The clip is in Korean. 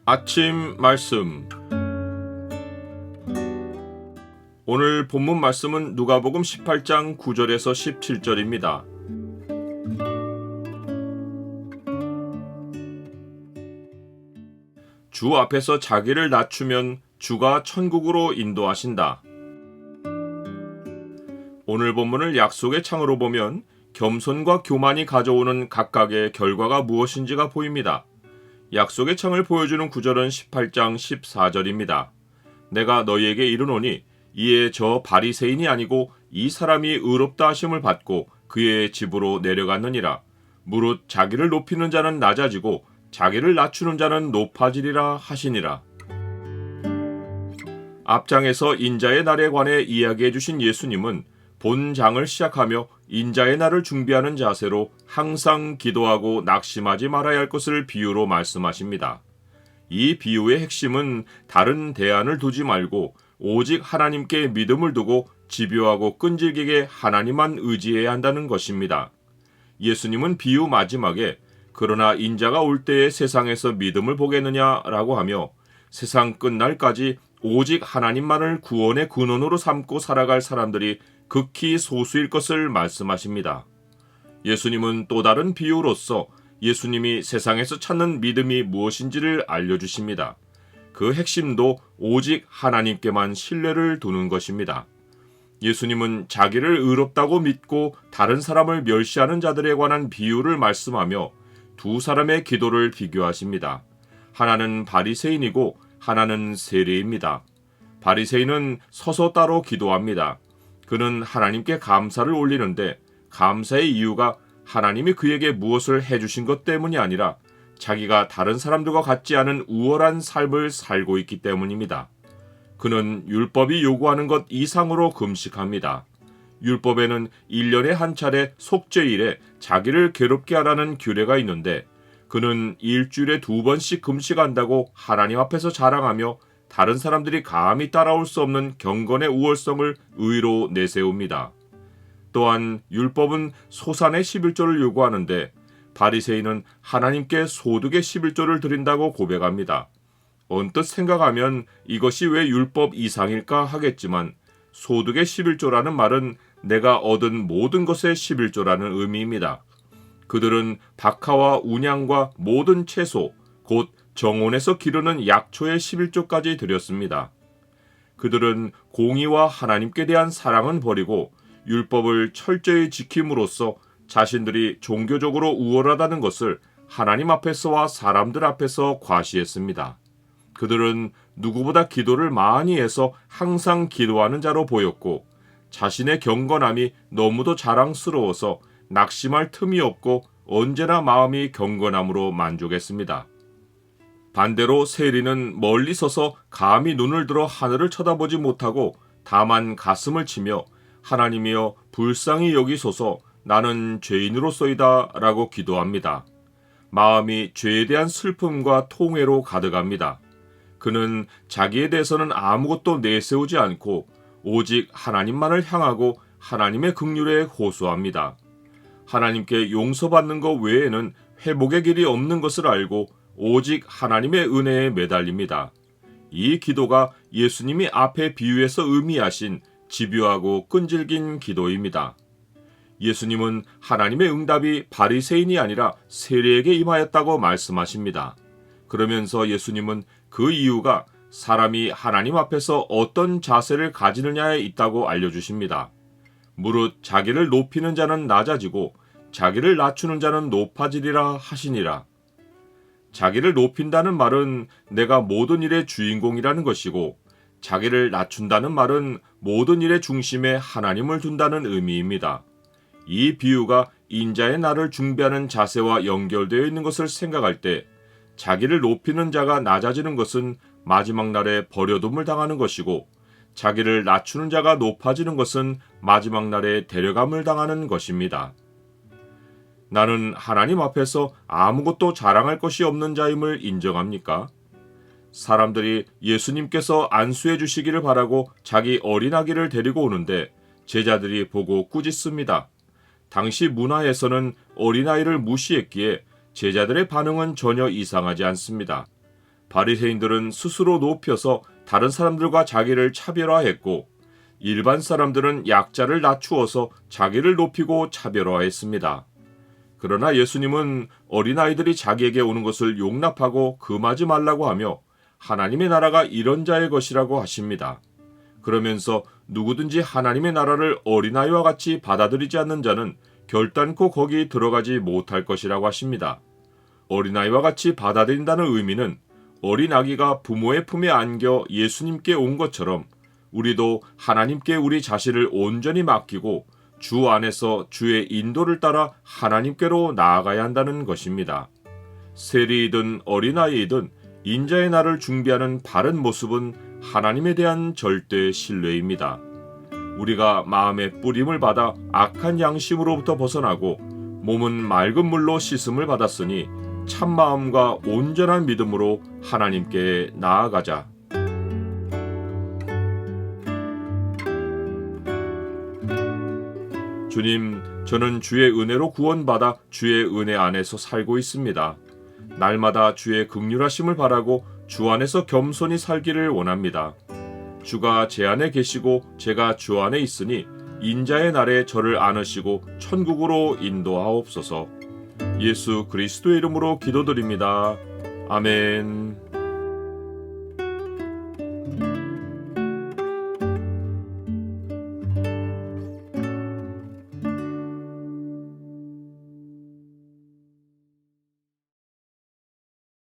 아침 말씀. 오늘 본문 말씀은 누가복음 18장 9절에서 17절입니다. 주 앞에서 자기를 낮추면 주가 천국으로 인도하신다. 오늘 본문을 약속의 창으로 보면 겸손과 교만이 가져오는 각각의 결과가 무엇인지가 보입니다. 약속의 창을 보여주는 구절은 18장 14절입니다. 내가 너희에게 이르노니 이에 저 바리새인이 아니고 이 사람이 의롭다 하심을 받고 그의 집으로 내려갔느니라. 무릇 자기를 높이는 자는 낮아지고 자기를 낮추는 자는 높아지리라 하시니라. 앞장에서 인자의 날에 관해 이야기해 주신 예수님은 본장을 시작하며 인자의 날을 준비하는 자세로 항상 기도하고 낙심하지 말아야 할 것을 비유로 말씀하십니다. 이 비유의 핵심은 다른 대안을 두지 말고 오직 하나님께 믿음을 두고 집요하고 끈질기게 하나님만 의지해야 한다는 것입니다. 예수님은 비유 마지막에 그러나 인자가 올 때에 세상에서 믿음을 보겠느냐라고 하며 세상 끝날까지 오직 하나님만을 구원의 근원으로 삼고 살아갈 사람들이 극히 소수일 것을 말씀하십니다. 예수님은 또 다른 비유로서 예수님이 세상에서 찾는 믿음이 무엇인지를 알려주십니다. 그 핵심도 오직 하나님께만 신뢰를 두는 것입니다. 예수님은 자기를 의롭다고 믿고 다른 사람을 멸시하는 자들에 관한 비유를 말씀하며 두 사람의 기도를 비교하십니다. 하나는 바리새인이고 하나는 세리입니다. 바리새인은 서서 따로 기도합니다. 그는 하나님께 감사를 올리는데 감사의 이유가 하나님이 그에게 무엇을 해주신 것 때문이 아니라 자기가 다른 사람들과 같지 않은 우월한 삶을 살고 있기 때문입니다. 그는 율법이 요구하는 것 이상으로 금식합니다. 율법에는 1년에 한 차례 속죄일에 자기를 괴롭게 하라는 규례가 있는데 그는 일주일에 2번씩 금식한다고 하나님 앞에서 자랑하며 다른 사람들이 감히 따라올 수 없는 경건의 우월성을 의로 내세웁니다. 또한 율법은 소산의 11조를 요구하는데 바리새인은 하나님께 소득의 11조를 드린다고 고백합니다. 언뜻 생각하면 이것이 왜 율법 이상일까 하겠지만 소득의 11조라는 말은 내가 얻은 모든 것의 11조라는 의미입니다. 그들은 박하와 운양과 모든 채소, 곧 정원에서 기르는 약초의 11조까지 드렸습니다. 그들은 공의와 하나님께 대한 사랑은 버리고 율법을 철저히 지킴으로써 자신들이 종교적으로 우월하다는 것을 하나님 앞에서와 사람들 앞에서 과시했습니다. 그들은 누구보다 기도를 많이 해서 항상 기도하는 자로 보였고 자신의 경건함이 너무도 자랑스러워서 낙심할 틈이 없고 언제나 마음이 경건함으로 만족했습니다. 반대로 세리는 멀리 서서 감히 눈을 들어 하늘을 쳐다보지 못하고 다만 가슴을 치며 하나님이여 불쌍히 여기소서 나는 죄인으로소이다 라고 기도합니다. 마음이 죄에 대한 슬픔과 통회로 가득합니다. 그는 자기에 대해서는 아무것도 내세우지 않고 오직 하나님만을 향하고 하나님의 긍휼에 호소합니다. 하나님께 용서받는 것 외에는 회복의 길이 없는 것을 알고 오직 하나님의 은혜에 매달립니다. 이 기도가 예수님이 앞에 비유해서 의미하신 집요하고 끈질긴 기도입니다. 예수님은 하나님의 응답이 바리새인이 아니라 세리에게 임하였다고 말씀하십니다. 그러면서 예수님은 그 이유가 사람이 하나님 앞에서 어떤 자세를 가지느냐에 있다고 알려주십니다. 무릇 자기를 높이는 자는 낮아지고 자기를 낮추는 자는 높아지리라 하시니라. 자기를 높인다는 말은 내가 모든 일의 주인공이라는 것이고 자기를 낮춘다는 말은 모든 일의 중심에 하나님을 둔다는 의미입니다. 이 비유가 인자의 날을 준비하는 자세와 연결되어 있는 것을 생각할 때 자기를 높이는 자가 낮아지는 것은 마지막 날에 버려둠을 당하는 것이고 자기를 낮추는 자가 높아지는 것은 마지막 날에 데려감을 당하는 것입니다. 나는 하나님 앞에서 아무것도 자랑할 것이 없는 자임을 인정합니까? 사람들이 예수님께서 안수해 주시기를 바라고 자기 어린아기를 데리고 오는데 제자들이 보고 꾸짖습니다. 당시 문화에서는 어린아이를 무시했기에 제자들의 반응은 전혀 이상하지 않습니다. 바리새인들은 스스로 높여서 다른 사람들과 자기를 차별화했고 일반 사람들은 약자를 낮추어서 자기를 높이고 차별화했습니다. 그러나 예수님은 어린아이들이 자기에게 오는 것을 용납하고 금하지 말라고 하며 하나님의 나라가 이런 자의 것이라고 하십니다. 그러면서 누구든지 하나님의 나라를 어린아이와 같이 받아들이지 않는 자는 결단코 거기 들어가지 못할 것이라고 하십니다. 어린아이와 같이 받아들인다는 의미는 어린 아기가 부모의 품에 안겨 예수님께 온 것처럼 우리도 하나님께 우리 자신을 온전히 맡기고 주 안에서 주의 인도를 따라 하나님께로 나아가야 한다는 것입니다. 세리이든 어린아이이든 인자의 날을 준비하는 바른 모습은 하나님에 대한 절대 신뢰입니다. 우리가 마음의 뿌림을 받아 악한 양심으로부터 벗어나고 몸은 맑은 물로 씻음을 받았으니 참마음과 온전한 믿음으로 하나님께 나아가자. 주님, 저는 주의 은혜로 구원받아 주의 은혜 안에서 살고 있습니다. 날마다 주의 긍휼하심을 바라고 주 안에서 겸손히 살기를 원합니다. 주가 제 안에 계시고 제가 주 안에 있으니 인자의 날에 저를 안으시고 천국으로 인도하옵소서. 예수 그리스도의 이름으로 기도드립니다. 아멘.